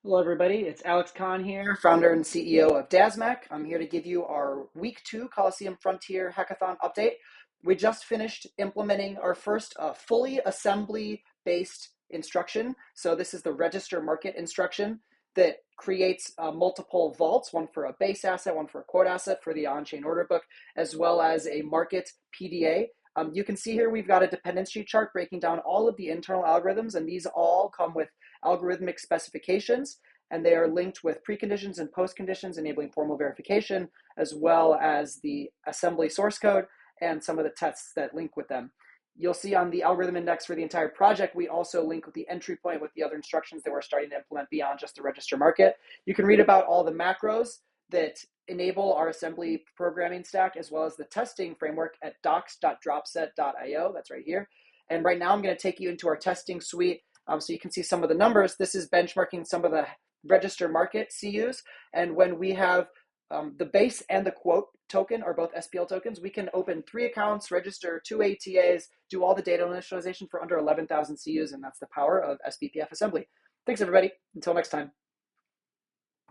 Hello, everybody. It's Alex Kahn here, founder and CEO of DASMAC. I'm here to give you our Week 2 Colosseum Frontier Hackathon update. We just finished implementing our first fully assembly-based instruction. So this is the register market instruction that creates multiple vaults, one for a base asset, one for a quote asset for the on-chain order book, as well as a market PDA. You can see here we've got a dependency chart breaking down all of the internal algorithms, and these all come with algorithmic specifications, and they are linked with preconditions and postconditions, enabling formal verification, as well as the assembly source code and some of the tests that link with them. You'll see on the algorithm index for the entire project, we also link with the entry point with the other instructions that we're starting to implement beyond just the register market. You can read about all the macros that enable our assembly programming stack, as well as the testing framework at docs.dropset.io. That's right here. And right now I'm going to take you into our testing suite so you can see some of the numbers. This is benchmarking some of the register market CUs. And when we have the base and the quote token are both SPL tokens, we can open 3 accounts, register 2 ATAs, do all the data initialization for under 11,000 CUs, and that's the power of SBPF assembly. Thanks, everybody. Until next time.